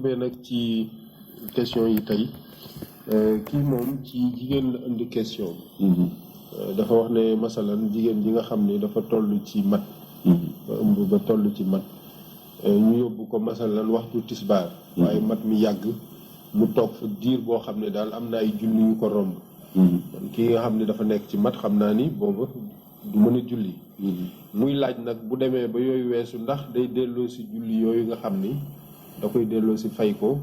tombé nag ci question yi tey kii moom ci jigéen la indi question dafa wax ne masalan jigéen ji nga xam ne dafa toll ci mat ba ëmb ba toll ci mat ñu yóbbu ko masalan waxtu tisbaar waaye mat mi yàgg mu toog fa diir boo xam ne daal am na ay julli yu ko romb kon kii nga xam ne dafa nekk ci mat xam naa ni booba du mën a julli muy laaj nag bu demee ba yooyu weesu ndax day delloo si julli yooyu nga xam ni da koy delloo si fay ko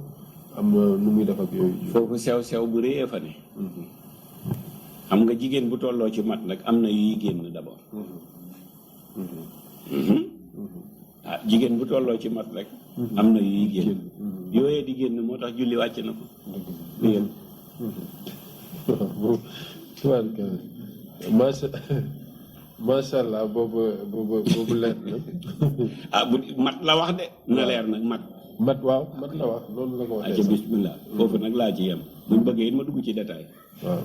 am nu muy def ak yooyu foofu sew bu rëy fa ne xam nga jigéen bu tolloo ci mat nag am na yuy génn d'abord jigéen bu tolloo ci mat rek am na yuy génn yooyee di génn moo tax julli wàcc na ko macha allah boobu leer na bu mat la wax de na leer nag mat waaw mat la wax loolu la ko waxee aca bismillah foofu nag laa ci yem buñ bëggee it ma dugg ci détail waaw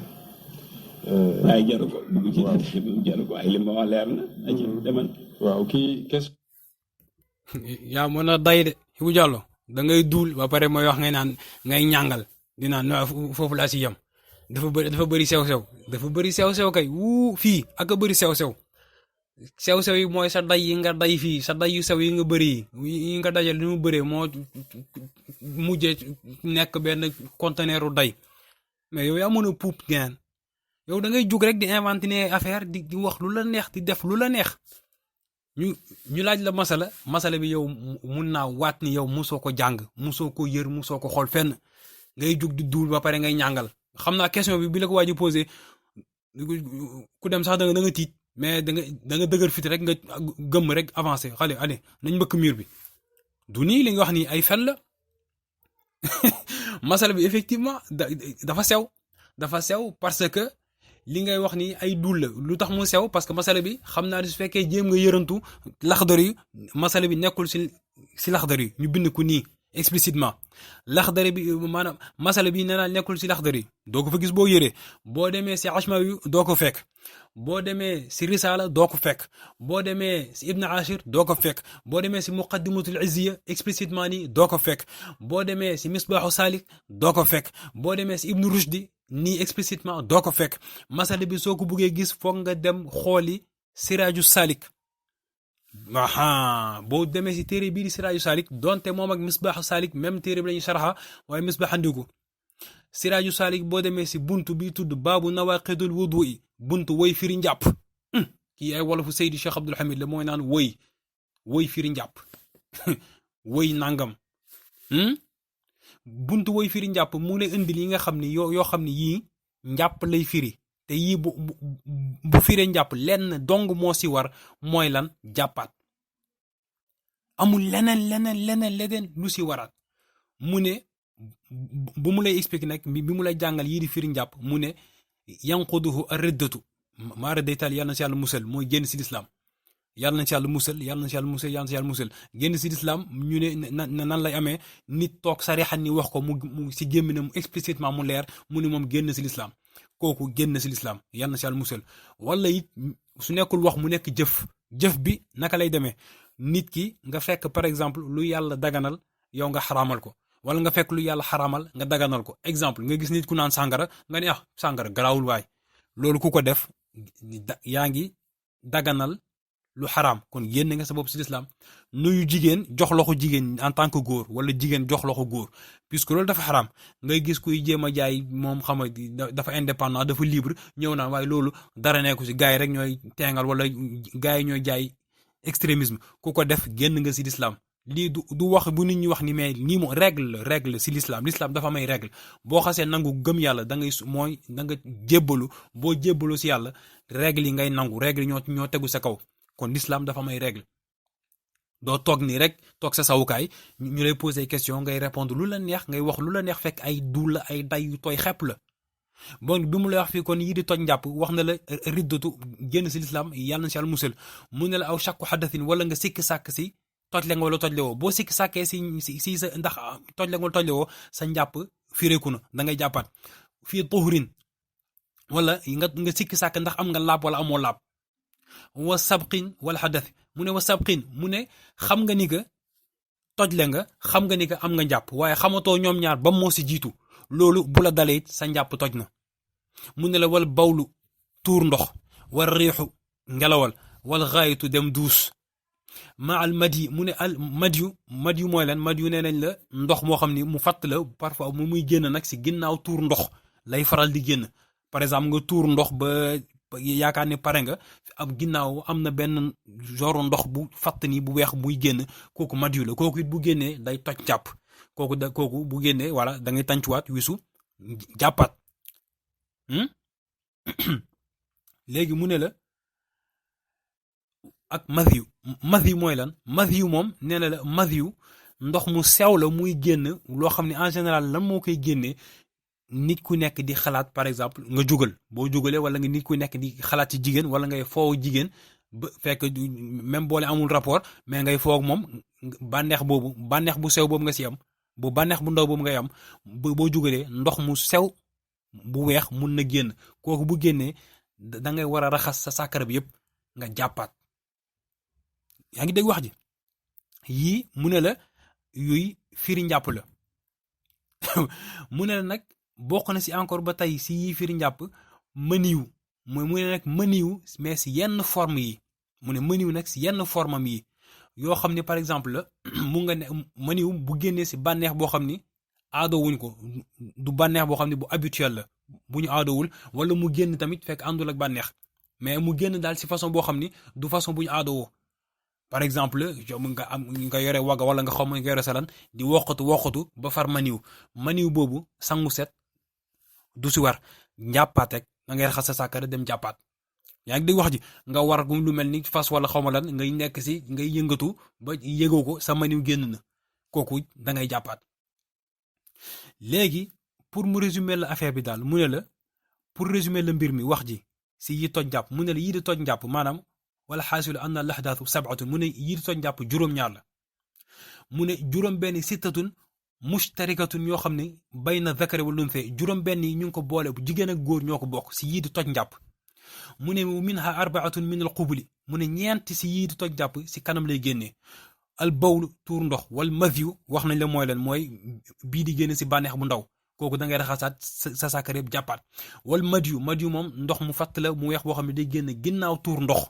ay jaru ko dugg ci détail moom jaru ko ay li ma wax leer na aca demal waaw kii question yaa mën a day de Ibou Diallo da ngay duul ba pare mooy wax ngay naan ngay ñàngal di naan foofu laa si yem dafa bëri sew-sew kay wuu fii ak a bëri sew-sew yi mooy sa day yi nga day fii sa day yu sew yi nga bëri yi nga dajal li mu bëree moo mujjee nekk benn conteneuru day mais yow yaa mën a puub ngeen yow da ngay jug rek di inventer affaire di wax lu la neex di def lu la neex ñu laaj la masala bi yow mun naa waat ni yow musoo ko jàng musoo ko yër musoo ko xool fenn ngay jug di duul ba pare ngay ñàngal xam naa question bi la ko waaj a posé ku dem sax da nga tiit mais da nga dëgër fit rek nga gëmm rek avancé xale allez nañ mbëkk mur bi du nii li nga wax ni ay fen la masala bi effectivement dafa sew parce que li ngay wax ni ay dul la lu tax mu sew parce que masala bi xam naa ne su fekkee jéem nga yërantu laxdar yi masala bi nekkul si laxdar yi ñu bind ko nii explicitement laxdar bi maanaam masala bi nee naa nekkul si laxdar yi doo ko fa gis boo yëree boo demee si Ashmawi doo ko fekk boo demee si Risala doo ko fekk boo demee si Ibn Ashir doo ko fekk boo demee si Muqaddimatul Izziya explicitement nii doo ko fekk boo demee si Misbaahu Salik doo ko fekk boo demee si Ibn Rushdi nii explicitement doo ko fekk masala bi soo ko buggee gis foog nga dem xooli Siraaju Salik boo demee si téere bii di Siraaju Salik donte moom ak Misbaahu Salik même téere bi lañuy sharxa waaye Misbaax andiku Siraaju Salik boo demee si buntu bi tudd baabu nawaqidul wudu'i buntu woy firi njàpp kii ay wolofu Seydi Cheikh Abdoul Hamid la mooy naan woy firi njàpp woy nangam buntu woy firi njàpp mu ne indil yi nga xam ne yoo xam ne yii njàpp lay firi te yii bu firee njàpp lenn dong moo si war mooy lan jàppaat amul leneen lu si waraat mu ne bu mu lay expliquer nag bi mu lay jàngal yii di firi njàpp mu ne yanquduhu ar-riddatu maa raddaytaal yàlla na si yàlla musal mooy génn si lislaam yàlla na si yàlla musal génn si lislaam ñu ne nan lay amee nit toog sarixan ni wax ko mu si gémminam explicitement mu leer mu ne moom génn si lislaam kooku génn si lislaam yàlla na si yàlla musal wala it su nekkul wax mu nekk jëf bi naka lay demee nit ki nga fekk par exemple lu yàlla daganal yow nga xaraamal ko wala nga fekk lu yàlla xaraamal nga daganal ko exemple nga gis nit ku naan sàngara nga ne sàngara garaawul waay loolu ku ko def yaa ngi daganal lu xaraam kon génn nga sa bopp si lislaam nuyu jigéen jox loxo jigéen en tant que góor wala jigéen jox loxo góor puisque loolu dafa xaraam ngay gis kuy jéem a jaay moom xam nga dafa indépendant dafa libre ñëw naan waaye loolu dara nekku si gars yi rek ñooy teengal wala gars yi ñooy jaay extrémisme ku ko def génn nga si lislaam lii du wax bu nit ñi wax ni mais nii moo règle si l'islam dafa may règle boo xasee nangu gëm yàlla da nga jébbalu boo jébbalu si yàlla règle yi ngay nangu règle ñoo tegu sa kaw kon l'islam dafa may règle doo toog nii rek toog sa sawukaay ñu lay poser question ngay répondre lu la neex ngay wax lu la neex fekk ay duul la ay day yu tooy xepp la bon bi mu lay wax fii kon yii di toj njàpp wax na la riddatu génn si l'islam yàlla na si yàlla musal mu ne la aw shakku xaddasin wala nga sikki sàkk si toj la nga wala toj la woo boo sikki sàkkee si sa ndax toj la nga wala toj la woo sa njàpp fireeku na da ngay jàppaat fii tuhurin wala nga sikki sàkk ndax am nga laab wala amoo laab wa sabqin wala xadath mu ne wa sabqin mu ne xam nga ni que toj le nga xam nga ni que am nga njàpp waaye xamatoo ñoom ñaar ba moo si jiitu loolu bu la dalee it sa njàpp toj na mu ne la wal bawlu tuur ndox wal riixu ngelawal wal xaayitu dem duus ma al madi mu ne al madiyu mooy lan madiyu nee nañ la ndox moo xam ni mu fàtt la parfois mu muy génn nag si ginnaaw tuur ndox lay faral di génn par exemple nga tuur ndox ba yaakaar ne pare nga am ginnaaw am na benn genre ndox bu fàtt ni bu weex muy génn kooku madiyu la kooku it bu génnee day toj jàpp kooku bu génnee voilà da ngay tàncuwaat wisu jàppaat léegi mu ne la ak mathiyu mooy lan mathiyu moom nee na la mathiyu ndox mu sew la muy génn loo xam ne en général lan moo koy génnee nit ku nekk di xalaat par exemple nga jugal boo jugalee wala nga nit ku nekk di xalaat ci jigéen wala ngay foow jigéen ba fekk même boole amul rapport mais ngay foog moom bànneex bu sew boobu nga si am bu bànneex bu ndaw boobu ngay am boo jugalee ndox mu sew bu weex mun na génn kooku bu génnee da ngay war a raxas sa sàkkara bi yëpp nga jàppaat yaa ngi dégg wax ji yii mu ne la yuy firi njàpp la mu ne la nag bokk na si encore ba tey si yii firi njàpp mëniw mooy mu ne nag mëniw mais si yenn forme yi mu ne mëniw nag si yenn formam yi yoo xam ne par exemple la mu nga ne mëniw bu génnee si bànneex boo xam ni aado wuñ ko du bànneex boo xam ne bu habituel la bu ñu aadowul wala mu génn tamit fekk àndul ak bànneex mais mu génn daal si façon boo xam ni du façon bu ñu aadowoo par exemple nga yore wagga wala nga xaw ma nga yore salan di woqatu ba far maniw boobu sangu set du si war njàppaat rek da ngay raxas sa sàkkara dem jàppaat yaa ngi dégg wax ji nga war gum lu mel ni fas wala xaw ma lan ngay nekk si ngay yëngatu ba yëgoo ko sa maniw génn na kooku da ngay jàppaat léegi pour mu résumer la affaire bi daal mu ne la pour résumer la mbir mi wax ji si yi toj njàpp mu ne la yii di toj njàpp maanaam wala xaasilu anna al ahdaathu sab'atun mu ne yii di toj njàpp juróom-ñaar la mu ne juróom-benn sittatun mushtarikatun yoo xam ne bayna zakari wal unsa juróom-benn yi ñu ngi ko boole bu jigéen ak góor ñoo ko bokk si yii di toj njàpp mu ne minha arbaatun min al qubuli mu ne ñeent si yii di toj njàpp si kanam lay génnee al bawlu tuur ndox wal madhiyu wax nañ la mooy leen mooy bii di génn si bànneex bu ndaw kooku da ngay raxasaat sa sàkkara yëpp jàppaat wal madhiyu moom ndox mu fatt la mu weex boo xam ne day génn ginnaaw tuur ndox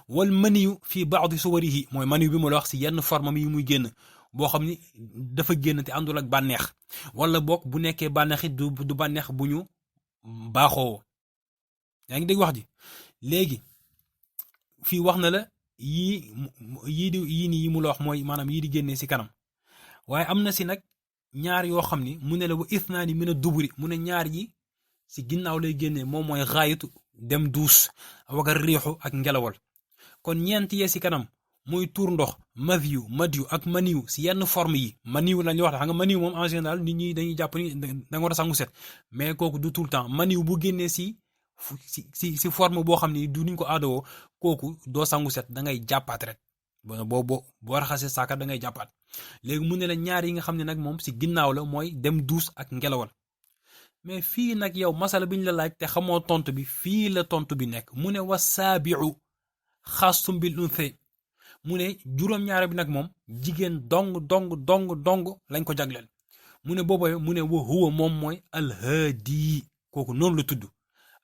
wal maniyu fii baadi suwarihi mooy maniyu bi ma la wax si yenn forme yi muy génn boo xam ni dafa génn te àndul ak bànneex wala boog bu nekkee bànneex it du bànneex bu ñu baaxoo yaa ngi dégg wax ji léegi fii wax na la yii nii yi mu la wax mooy maanaam yii di génnee si kanam waaye am na si nag ñaar yoo xam ni mu ne la wa ithnaani min ad-duburi mu ne ñaar yi si ginnaaw lay génnee moom mooy xaayitu dem duus waga riixu ak ngelawal kon ñeent yee si kanam muy tuur ndox madiyu ak maniyu si yenn forme yi maniyu lañuy wax xam nga maniyu moom en général nit ñi dañuy jàpp ni da nga war a sangu set mais kooku du tout le temps maniyu bu génnee si forme boo xam ni du niñ ko aadawoo kooku doo sangu set da ngay jàppaat rek boo raxasee saakar da ngay jàppaat léegi mu ne la ñaar yi nga xam ne nag moom si ginnaaw la mooy dem duus ak ngelawal mais fii nag yow masala bi ñu la laaj te xamoo tontu bi fii la tontu bi nekk mu ne wa saabiu xaasum bil unthe mu ne juróom-ñaar bi nag moom jigéen dong lañ ko jagleel mu ne booba mu ne wa huwa moom mooy alhaadi kooku noonu la tudd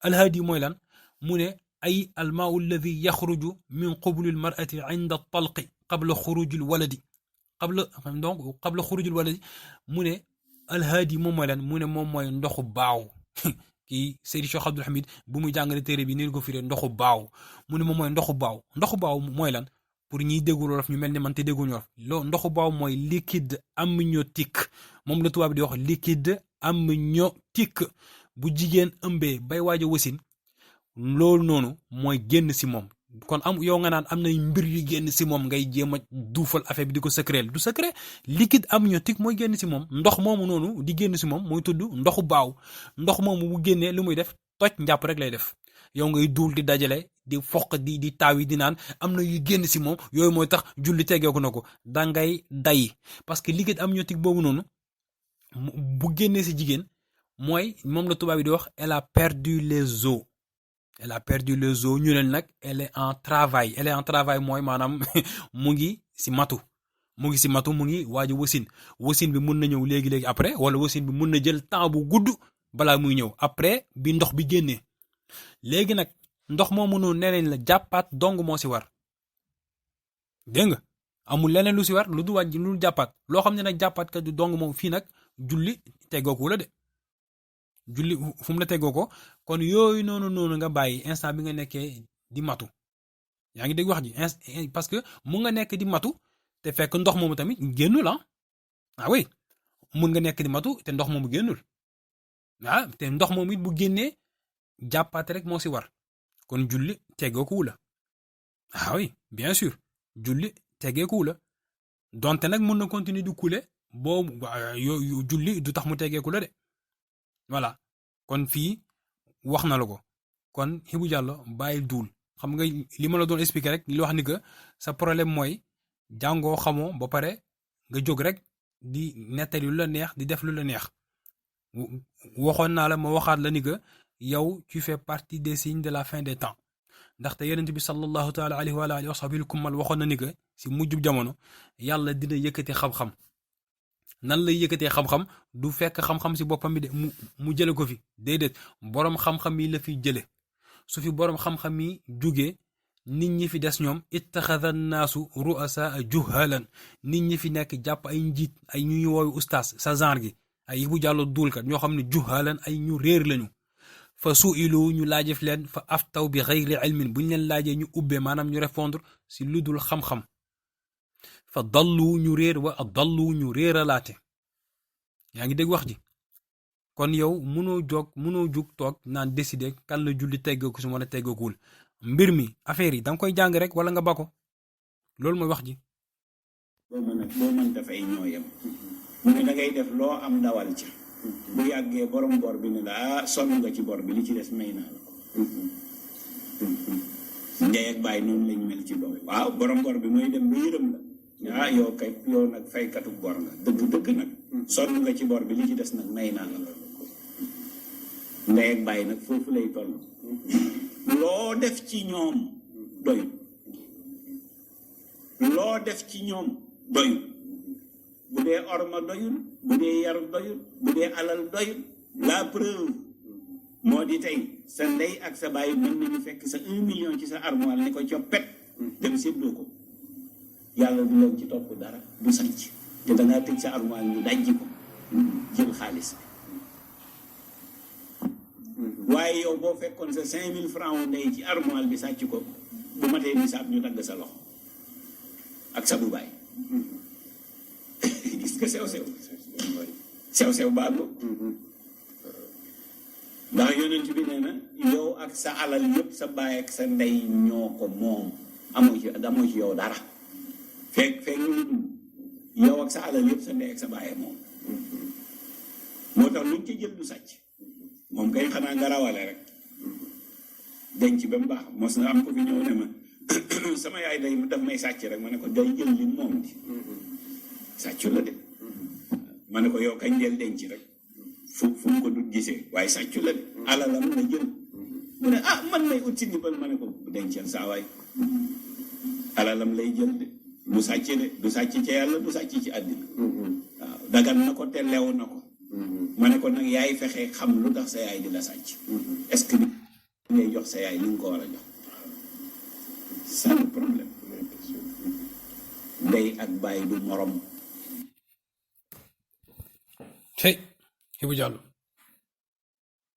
alhaadi mooy lan mu ne ay almaau alladi yaxruju min qubuli almarati inda talqi qabla xurujil waladi qabla xurujil waladi mu ne alhaadi moom mooy lan mu ne moom mooy ndoxu baaw kii Seydi Cheikh Abdoul Hamid bu muy jàngale téere bi ni ko firee ndoxu baaw mu ne moom mooy ndoxu baaw mooy lan pour ñiy déggul wolof ñu mel ni man te dégguñu wolof ndoxu baaw mooy liquide amniotique moom la tubaab di wax liquide amniotique bu jigéen ëmbee bay waaj a wasin loolu noonu mooy génn si moom kon yow nga naan am na mbir yu génn si moom ngay jéem a duufal affaire bi di ko secret du secret liquide amniotique mooy génn si moom ndox moomu noonu di génn si moom mooy tudd ndoxu baaw ndox moomu bu génnee lu muy def toj njàpp rek lay def yow ngay duul di dajale di foq di taaw yi di naan am na yu génn si moom yooyu mooy tax julli teggeeku na ko dangay day parce que liquide amniotique boobu noonu bu génnee si jigéen mooy moom la tubaab yi di wax elle a perdu les os ñu ne nag elle est en travail mooy maanaam mu ngi si matu mu ngi si matu mu ngi waaj a wasin bi mun na ñëw léegi après wala wasin bi mun na jël temps bu gudd balaa muy ñëw après bi ndox bi génnee léegi nag ndox moomu noonu nee nañ la jàppaat dong moo si war dégg nga amul leneen lu si war lu du wàññi lu jàppaat loo xam ne nag jàppaat kat du dong moom fii nag julli teggooku la de julli fu mu la teggoo ko kon yooyu noonu nga bàyyi instant bi nga nekkee di matu yaa ngi dégg wax ji parce que mu nga nekk di matu te fekk ndox moomu tamit génnul ah oui mun nga nekk di matu te ndox moomu génnul te ndox moomu it bu génnee jàppaate rek moo si war kon julli teggooku la ah oui bien sûr julli teggeeku la donte nag mën na continuer di couler boobu julli du tax mu teggeeku la de voilà kon fii wax na la ko kon Hibou Diallo bàyyi duul xam nga li ma la doon expliquer rek li wax ni que sa problème mooy jàngoo xamoo ba pare nga jóg rek di nettali lu la neex di def lu la neex waxoon naa la ma waxaat la ni que yow tu fais partie des signes de la fin des temps ndaxte yonent bi sallallahu taala alayhi wa alihi wa sahbihi kummal waxoon na ni que si mujjub jamono yàlla dina yëkkati xam-xam nan lay yëkkatee xam-xam du fekk xam-xam si boppam bi de mu jële ko fi déedéet boroom xam-xam yi la fi jële su fi boroom xam-xam yi jógee nit ñi fi des ñoom ittaxada naasu ru'asa juhalan nit ñi fi nekk jàpp ay njiit ay ñuy wooyu ustaas sa genre gi ay Hibou Diallo duulkat ñoo xam ne juhalan ay ñu réer lañu fa suilu ñu laajef leen fa aftaw bi xayri ilmin buñ leen laajee ñu ubbee maanaam ñu répondre si lu dul xam-xam fa dallu ñu réer wa dallu ñu réeralaate yaa ngi dégg wax ji kon yow mënoo jug toog naan décider kan la julli teggeeku su mën a teggeekuwul mbir mi affaire yi da nga koy jàng rek wala nga bako loolu mooy wax ji. boo mën dafay ñooyam mu ne da ngay def loo am dawal ci bu yàggee borom bor bi ne la sonn nga ci bor bi li ci des may naa la ko ndey ak bàyyi noonu lañ mel ci bor waaw borom bor bi mooy dem ba yërëm la yow nag faykatu bor nga dëgg nag sonn nga ci bor bi li ci des nag may naa la ko ndey ak bàyyi nag foofu lay toll loo def ci ñoom doyul bu dee orma doyul bu dee yar doyul bu dee alal doyul la preuve moo di tey sa ndey ak sa baay mën nañu fekk sa 1 million ci sa armoire ni ko coppet dem séddoo ko yàlla du leen ci topp dara du sàcc te dangaa tëj sa armoire ñu dajji ko jël xaalis waaye yow boo fekkoon sa 5000 francs wu ndey ci armoire bi sàcc ko bu matee nisaab ñu dagg sa loxo ak sa bu baay gis nga sew baago ndax yonent bi nee na yow ak sa alal yëpp sa baay ak sa ndey ñoo ko moom amoo ci yow dara fekk yow ak sa alal yëpp sa ndey ak sa baay moom moo tax luñ ci jël du sàcc moom kay xanaa nga rawale rek denc ba mu baax mos na am ko fi ñëw ne ma sama yaay day daf may sàcc rek ma ne ko day jël li moom di sàccu la de ma ne ko yow kañ del denc rek fu mu ko dut gisee waaye sàccu la de alalam la jël mu ne man may ut si ndimbal ma ne ko dencal saa waay alalam lay jël de du sàcc ca yàlla du sàcc ci àddina waaw dagan na ko te lew na ko ma ne ko nag yaay fexe xam lu tax sa yaay di la sàcc est-ce que ngay jox sa yaay li nga ko war a jox c'est le problème ndey ak baay du morom. Hey Hibou Diallo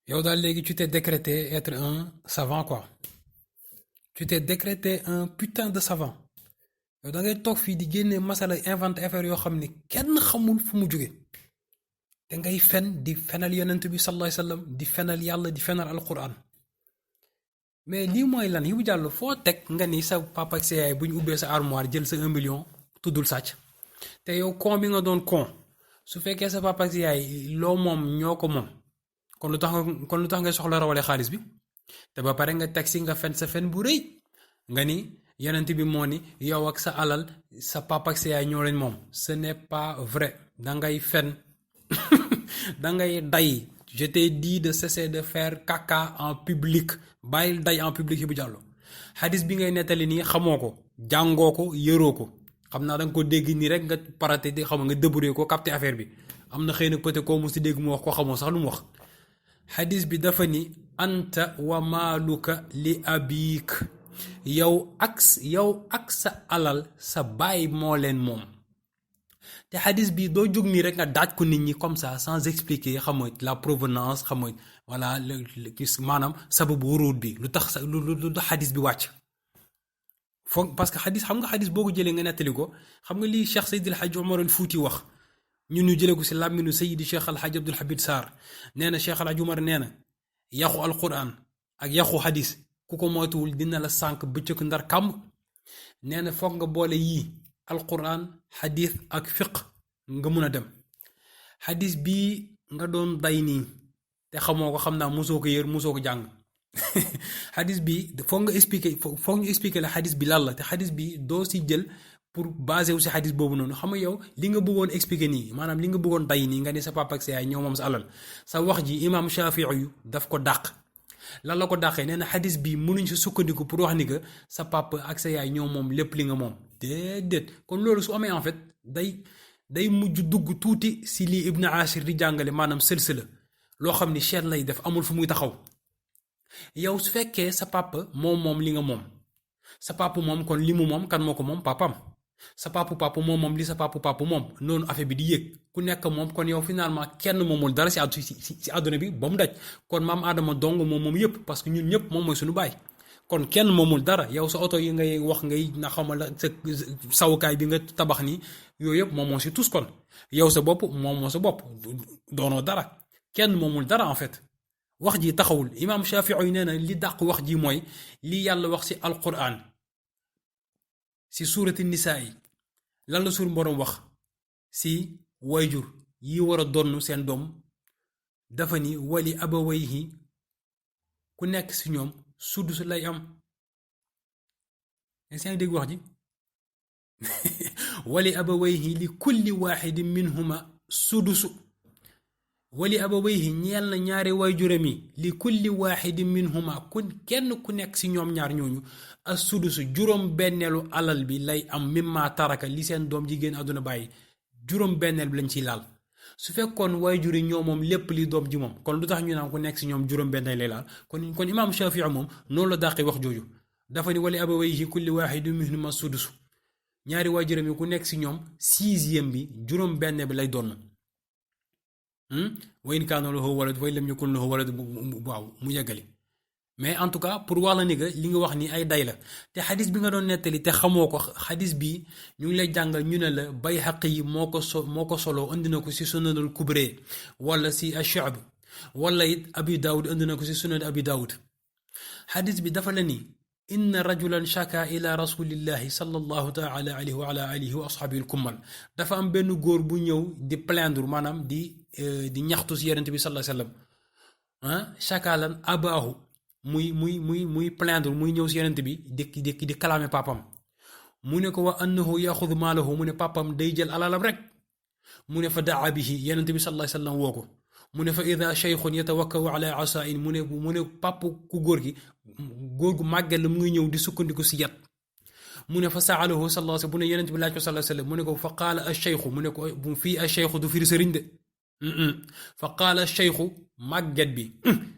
yow daal léegi tu t'es décrété être un savant quoi tu t'es décrété un putain de savant yow da ngay toog fii di génne masala inventé affaire yoo xam ne kenn xamul fu mu jóge te ngay fen di fenal yonent bi sallallahu alayhi wasallam di fenal yàlla di fenal alquran mais lii mooy lan Hibou Diallo foo teg nga ni sa papa ak sa yaay bu ñu ubbee sa armoire jël sa 1 million tuddul sàcc te yow con bi nga doon con su fekkee sa papa ak sa yaay loo moom ñoo ko moom kon lu tax ngay soxla rawale xaalis bi te ba pare nga teg si nga fen sa fen bu rëy nga ni yonent bi moo ni yow ak sa alal sa papa ak sa yaay ñoo leen moom ce n'est pas vrai dangay fen dangay day. Je t'ai dit de cesser de faire caca en public bàyyil day en public Hibou Diallo xadis bi ngay nettali nii xamoo ko jàngoo ko yëroo ko xam naa da nga ko dégg nii rek nga parate di xam nga débrouiller ko capter affaire bi am na xëy na peut-être koo mu si dégg mu wax ko xamoo sax lu mu wax xadis bi dafa ni anta wa maaluka li abik yow ak sa alal sa baay moo leen moom te xadis bi doo jóg nii rek nga daaj ko nit ñi comme ça sans expliquer xamoo la provenance xamoo voilà maanaam sababu wuruud bi lu tax lu tax xadis bi wàcc foog parce que xadis xam nga xadis boo ko jëlee nga nettali ko xam nga lii Cheikh Seydi El Hadji Omar al Fouti wax ñun ñu jëlee ko si làmminu Seydi Cheikh Al Hadji Abdoul Hamid Sarr nee na Cheikh El Hadji Omar nee na yaxu alquran ak yaxu xadis ku ko moytuwul dina la sànq bëccëg ndar kàmb nee na foog nga boole yii alquran xadis ak fiq nga mun a dem xadis bii nga doon day nii te xamoo ko xam naa mosoo ko yër mosoo ko jàng xadis bi foog nga expliquer foog ñu expliquer la xadis bi lan la te xadis bi doo si jël pour basé wu si xadis boobu noonu xam nga yow li nga bëggoon expliquer nii maanaam li nga bëggoon day nii nga ne sa papa ak sa yaay ñoo moom sa alal sa wax ji imam Shafii yu daf ko dàq lan la ko dàqee nee na xadis bi mënuñ si sukkandiku pour wax ni que sa papa ak sa yaay ñoo moom lépp li nga moom déedéet kon loolu su amee en fait day mujj dugg tuuti si lii Ibn Ashir di jàngale maanaam sëlsëla loo xam ni chaîne lay def amul fu muy taxaw yow su fekkee sa papa moom li nga moom sa papa moom kon li mu moom kan moo ko moom papam sa papa moom li sa papa moom noonu affaire bi di yéeg ku nekk moom kon yow finalement kenn moomul dara si àdduna bi ba mu daj kon maam Adama dong moom yëpp parce que ñun ñëpp moom mooy suñu baay kon kenn moomul dara yow sa oto yi ngay wax ngay na xamal sa sawukaay bi nga tabax nii yooyu yëpp moom moo si tous kon yow sa bopp moom moo sa bopp doonoo dara kenn moomul dara en fait wax ji taxawul imaam Shafii yi nee na li dàq wax ji mooy li yàlla wax si alquran si suurati nisaa yi lan la suur boroom wax si wayjur yi war a donn seen doom dafa ni wali abawayhi ku nekk si ñoom sudus lay am seen dégg wax ji wali abawayhi li kulli waaxidin minhuma sudusu wali abawayhi ñeel na ñaari waajuram yi li kulli waaxidin minhuma kenn ku nekk si ñoom ñaar ñooñu as sudusu juróom benneelu alal bi lay am mimma taraka li seen doom ji génn àdduna bàyyi juróom benneel bi lañ ciy laal su fekkoon waajur yi ñoo moom lépp li doom ji moom kon lu tax ñu naan ku nekk si ñoom juróom benneel lay laal kon imaam Shafii moom noonu la dàqi wax jooju dafa ni wali abawayhi kulli waaxidin minhuma sudusu ñaari waajuram yi ku nekk si ñoom sixième bi juróom benn bi lay doon wa in kaana lahu walad wa in lam yakun lahu walad waaw mu yeggali mais en tout cas pour wax la ni que li nga wax ni ay day la te xadis bi nga doon nettali te xamoo ko xadis bi ñu ngi lay jàngal ñu ne la Bayhaqi yi moo ko solo indi na ko si sunanul kubre wala si ash-Shu'ab wala it Abi Daawud indi na ko si sunan Abi Daawud xadis bi dafa la ni inna rajulan shaka ila rasulillahi sallallahu taala alayhi wa ala alihi wa ashabihi al-kummal dafa am benn góor bu ñëw di plaindre maanaam di ñaxtu si yonent bi sallallahu alayhi wa sallam shaka lan abaahu muy plaindre muy ñëw si yonent bi di kalaame papam mu ne ko wa annahu yaxudu maalahu mu ne papam day jël alalam rek mu ne fa daa bihi yonent bi sallallahu alayhi wa sallam woo ko mu ne fa ida cheikhun yatawakkau ala asaain mu ne pàpp ku góor gu màgget la mu ngi ñëw di sukkandiku si yat mu ne fa saalahu sallallahu alayhi wa sallam mu ne yonent bi laaj ko sallallahu alayhi wa sallam mu ne ko fa qaala acheikhu mu ne ko fii acheikhu du firi sëriñ de fa qaala acheikhu màgget bi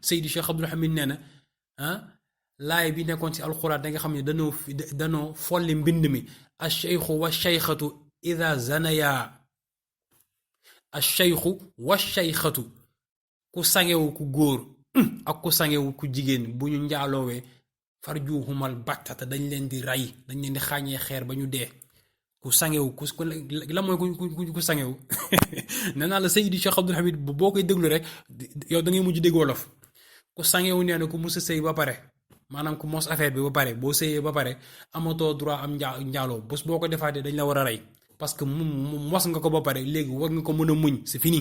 Seydi Cheikh Abdoul Hamid nee na laay bi nekkoon ci alxuraan da nga xam ne danoo folli mbind mi acheikhu wa cheikhatu ida zanaya acheikhu wa cheikhatu ku sangewu ku góor ak ku sangewu ku jigéen bu ñu njaaloowee farjuhumal battata dañ leen di rey dañ leen di xàññee xeer ba ñu dee ku sangewu la mooy ku sangewu nee naa la Seydi Cheikh Abdoul Hamid boo koy déglu rek yow da ngay mujj dégg wolof ku sangewu nee na ku mus a sëy ba pare maanaam ku mos affaire bi ba pare boo sëyee ba pare amatoo droit am njaaloo bés boo ko defaatee dañ la war a rey parce que mos nga ko ba pare léegi war nga ko mën a muñ c'est fini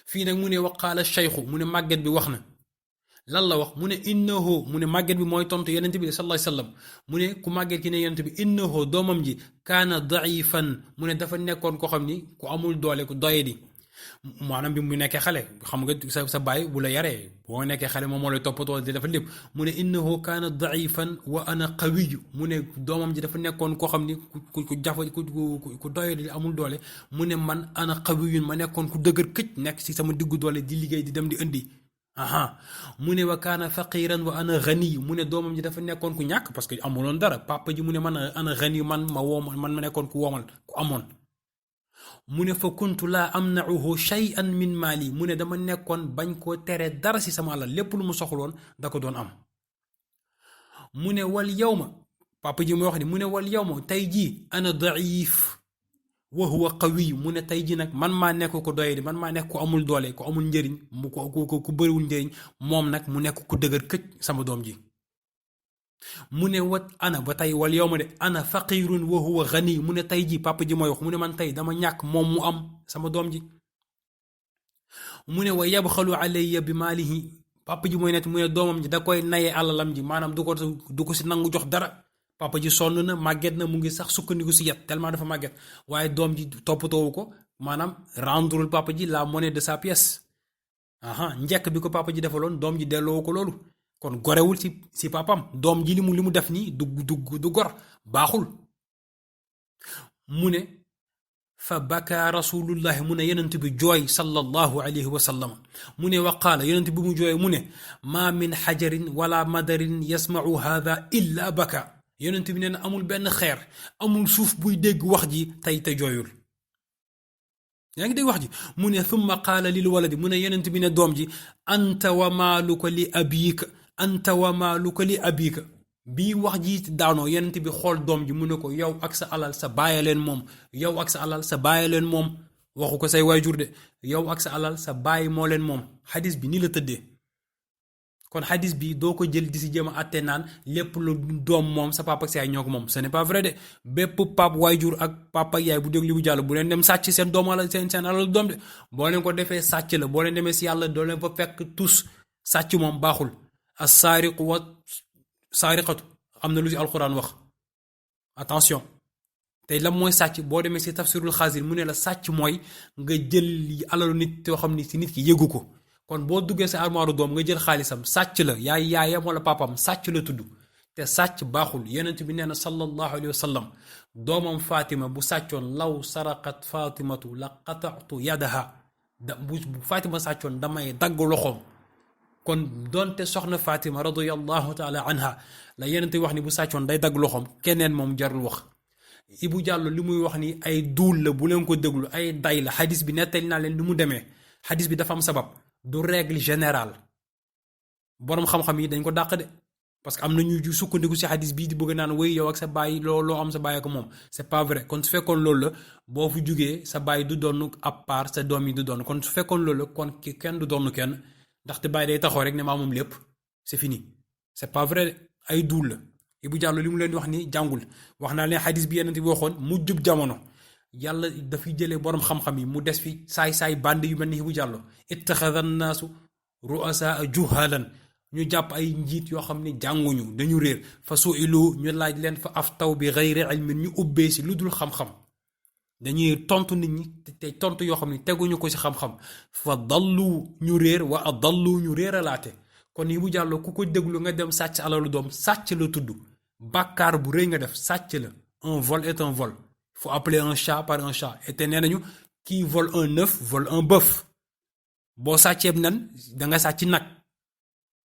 fii nag mu ne waqaala cheikhu mu ne màgget bi wax na lan la wax mu ne innahu mu ne màgget bi mooy tontu yonent bi sallallahu alayhi wasallam mu ne ku màgget ki ne yonent bi innahu doomam ji kaana daifan mu ne dafa nekkoon ko xam ni ku amul doole ku doye di maanaam bi mu nekkee xale xam nga sa baay bu la yaree boo nekkee xale moom moo lay toppatoo di dafa lépp mu ne innahu kaana daifan wa ana qawiyu mu ne doomam ji dafa nekkoon koo xam ni ku jafa ku doye di amul doole mu ne man ana qawiyun ma nekkoon ku dëgër këcc nekk ci sama diggu doole di liggéey di dem di indi aha mu ne wa kaana faqiran wa ana ghani mu ne doomam ji dafa nekkoon ku ñàkk parce que amuloon dara papa ji mu ne man ana ghani man ma nekkoon ku womal ku amoon mu ne fa kuntu laa amnauhu shay'an min maali mu ne dama nekkoon bañ koo tere dara ci sama alal lépp lu mu soxloon da ko doon am mu ne wal yawma papa ji muy wax ni mu ne wal yawma tey jii ana daif wa huwa qawi mu ne tey jii nag man maa nekk ko doye di man maa nekk ko amul doole ko amul njëriñ mu ku bëriwul njëriñ moom nag mu nekk ku dëgër këcc sama doom ji mu ne wat ana ba tey wal yow ma de ana faqirun wa huwa ghani mu ne tey ji papa ji mooy wax mu ne man tey dama ñàkk moom mu am sama doom ji mu ne wa yabxalu alayya bi maalihi papa ji mooy net mu ne doomam ji da koy naye alalam ji maanaam du ko si nangu jox dara papa ji sonn na màgget na mu ngi sax sukkandiku si yet tellement dafa màgget waaye doom ji toppatoowu ko maanaam rendrul papa ji la monnaie de sa pièce aha njekk bi ko papa ji defaloon doom ji delloo ko loolu kon gorewul si papam doom ji li mu def nii du gor baaxul mu ne fa baka rasulullahi mu ne yonent bi jooy sallallahu alayhi wa sallam mu ne wa qaala yonent bi mu jooy mu ne ma min xajarin wala madarin yasmau hada illa baka yonent bi nee na amul benn xeer amul suuf buy dégg wax ji tey te jooyul yaa ngi dégg wax ji mu ne thumma qaala lil waladi mu ne yonent bi ne doom ji anta wa maaluka li abika anta wa maaluka li abika bii wax ji daanoo yonent bi xool doom ji mu ne ko yow ak sa alal sa bàyyi leen moom yow ak sa alal sa bàyyi leen moom waxu ko say waajur de yow ak sa alal sa bàyyi moo leen moom xadis bi nii la tëddee kon xadis bi doo ko jël di si jéem a àtte naan lépp lu doom moom sa papa ak sa yaay ñoo ko moom ce n'est pas vrai de bépp pap waajur ak papa ak yaay bu déglu bu jàll bu leen dem sàcc seen doom ala seen alal doom de boo leen ko defee sàcc la boo leen demee si yàlla doo leen fa fekk tus sàcc moom baaxul as-saariqu wa saariqatu am na lu si alxuraan wax attention tey lan mooy sàcc boo demee si tafsirul xaasir mu ne la sàcc mooy nga jël alalu nit yoo xam ni si nit ki yëgu ko kon boo duggee sa armoire doom nga jël xaalisam sàcc la yaayam wala papam sàcc la tudd te sàcc baaxul yonent bi nee na sallallahu alayhi wa sallam doomam Fatima bu sàccoon law saraqat Fatimatu la qata'tu yadaha bu Fatima sàccoon damay dagg loxoom kon doonte soxna Fatima radiyallahu taala anha la yonent wax ni bu sàccoon day dagg loxoom keneen moom jarul wax Ibu Diallo li muy wax ni ay duul la bu leen ko déglu ay day la xadis bi nettali naa leen li mu demee xadis bi dafa am sabab du règle générale boroom xam-xam yi dañ ko dàq de parce que am na ñu sukkandiku si xadis bii di bëgg naan wéy yow ak sa baay loo am sa baay ko moom c'est pas vrai kon su fekkoon loolu la boo fu jugee sa baay du doon à part sa doom yi du doon kon su fekkoon loolu la kon kenn du doon kenn ndaxte baay day taxaw rek ne maa moom lépp c'est fini c'est pas vrai ay duul la Ibu Diallo li mu leen di wax ni jàngul wax naa leen xadis bi yeneen bi waxoon mu jub jamono yàlla dafay jëlee boroom xam-xam yi mu des fi saay bandi yu mel ni Ibu Diallo ittaxada naasu ru'asaa juhalan ñu jàpp ay njiit yoo xam ne jànguñu dañu réer fa su'ilu ñu laaj leen fa aftaw bi ghayri ilmin ñu ubbee si lu dul xam-xam dañuy tontu nit ñi te tontu yoo xam ne teguñu ko si xam-xam fa dallu ñu réer wa adallu ñu réeralaate kon Ibu Diallo ku ko déglu nga dem sàcc alalu doom sàcc la tudd bàkkaar bu rëy nga def sàcc la un vol est un vol il faut appeler un chat par un chat et te nee nañu qui vole un œuf vole un bœuf boo sàcceeb nen da nga sàcc nag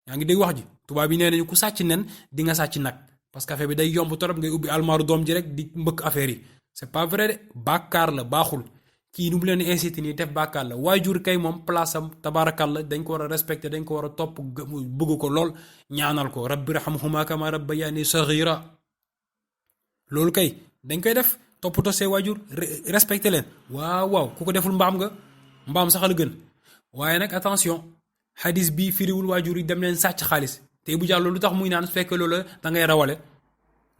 yaa ngi dégg wax ji tubaab yi nee nañu ku sàcc nen di nga sàcc nag parce que affaire bi day yomb torop ngay ubbi almaaru doom ji rek di mbëkk affaire yi c'est pas vrai de bàkkaar la baaxul kii nu mu leen incité nii def bàkkaar la waajur kay moom place am tabaarakal la dañ ko war a respecter dañ ko war a topp bëgg ko lool ñaanal ko rabbi rahamhuma kama rabbayani saghira loolu kay dañ koy def toppatoo see waajur respecté leen waaw ku ko deful mbaam sax la gën waaye nag attention xadis bi firiwul waajur yi dem leen sàcc xaalis te Ibu Diallo lu tax muy naan su fekkee loolu da ngay rawale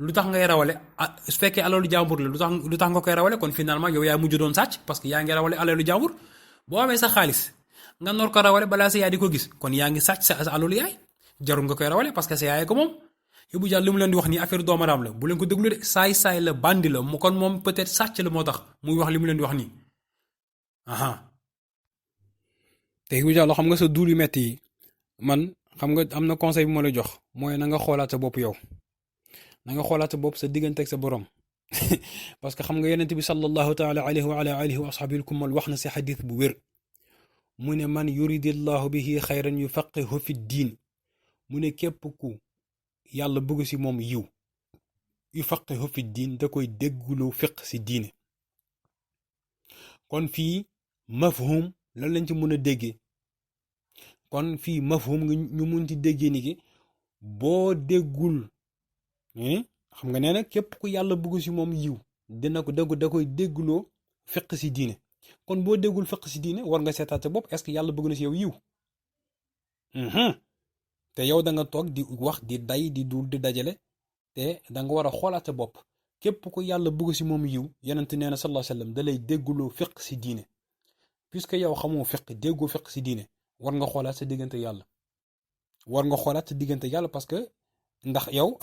lu tax ngay rawale su fekkee alalu jàmbur la lu tax nga koy rawale kon finalement yow yaa mujj doon sàcc parce que yaa ngi rawale alalu jàmbur boo amee sa xaalis nga nor ko rawale balaa sa yaay di ko gis kon yaa ngi sàcc sa alalu yaay jarul nga koy rawale parce que sa yaay ko moom Ibu Diallo li mu leen di wax nii affaire doomaraam la bu leen ko déglu de saay la bandi la mu kon moom peut-être sàcc la moo tax muy wax li mu leen di wax nii aha te Ibou Diallo xam nga sa duul yu metti yi man xam nga am na conseil bu ma la jox mooy na nga xoolaat sa bopp yow na nga xoolaat sa bopp sa diggante ak sa borom parce que xam nga yonent bi sallallahu taala alayhi wa ala alihi wa ashabihi kumal wax na si xadis bu wér mu ne man yuridillahu bihi xayran yufaqihu fi diin mu ne képp ku yàlla bëgg si moom yiw yufaqihu fi diin da koy dégguloo fiq si diine kon fii mafhum lan lañ ci mën a déggee kon fii mafhum nga ñu mun ci déggee ni ki boo déggul xam nga nee na képp ku yàlla bëgg si moom yiw dina ko da koy dégguloo fiq si diine kon boo déggul fiq si diine war nga seetaat sa bopp est-ce que yàlla bëgg na si yow yiw te yow da nga toog di wax di day di dul di dajale te da nga war a xoolaat sa bopp képp ku yàlla bëgg si moom yiw yonent nee na sallallahu alayhi wasallam da lay dégguloo fiq si diine puisque yow xamoo fiq déggoo fiq si diine war nga xoolaat sa diggante yàlla war nga xoolaat sa diggante yàlla parce que ndax yow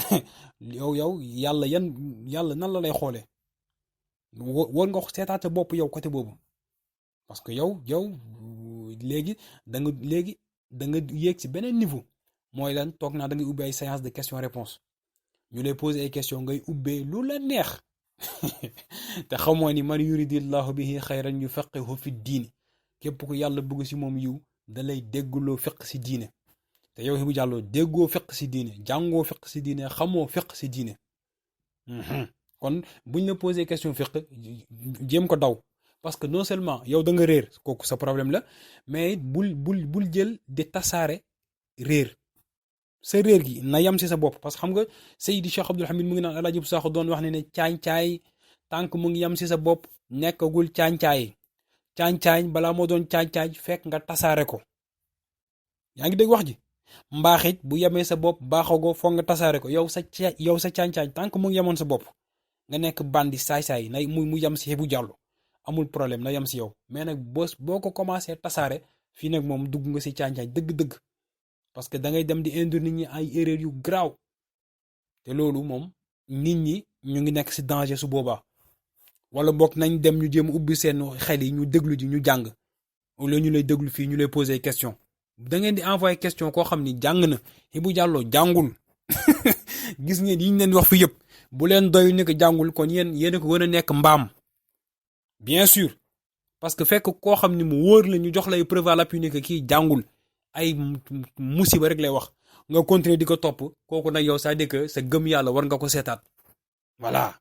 yàlla nan la lay xoolee war nga seetaat sa bopp yow côté boobu parce que yow léegi da nga yéeg si beneen niveau mooy lan toog naa da ngay ubbee ay séance de question réponse ñu lay poser ay question ngay ubbee lu la neex te xamoo ni man yuridillahu bihi xayran yufaqihu fi diini képp ku yàlla bëgg si moom yiw da lay dégguloo fiq si diine te yow Ibou Diallo déggoo fiq si diine jàngoo fiq si diine xamoo fiq si diine kon buñ la poser question fiq jéem ko daw parce que non seulement yow da nga réer kooku sa problème la mais bul jël di tasaare réer sa réer gi na yam si sa bopp parce que xam nga Seydi Cheikh Abdoul Hamid mu ngi naan Alaaji bu Sakho doon wax ne caañ-caay tànk mu ngi yam si sa bopp nekkagul caañ-caay balaa moo doon caañ-caay fekk nga tasaare ko yaa ngi dégg wax ji mbaaxit bu yemee sa bopp baaxagoo foog nga tasaare ko yow sa caañ-caay tànk mu ngi yemoon sa bopp nga nekk bandi saay-saay na mu yam si Ibou Diallo amul problème na yam si yow mais nag boo ko commencé tasaare fii nag moom dugg nga si caañ-caay dëgg-dëgg parce que da ngay dem di induire nit ñi ay erreur yu graaw te loolu moom nit ñi ñu ngi nekk si danger su boobaa wala boog nañ dem ñu jéem ubbi seen xel yi ñu déglu ji ñu jàng au lieu ñu lay déglu fii ñu lay poser question da ngeen di envoyer question koo xam ni jàng na Ibou Diallo jàngul gis ngeen yi ñu leen wax fi yëpp bu leen doy ni ko jàngul kon yéen ko gën a nekk mbaam bien sûr parce que fekk koo xam ni mu wóor la ñu jox lay preuve à l'appui ni que kii jàngul ay musiba rek lay wax nga continuer di ko topp kooku nag yow c'est-à-dire que sa gëm yàlla war nga ko seetaat voilà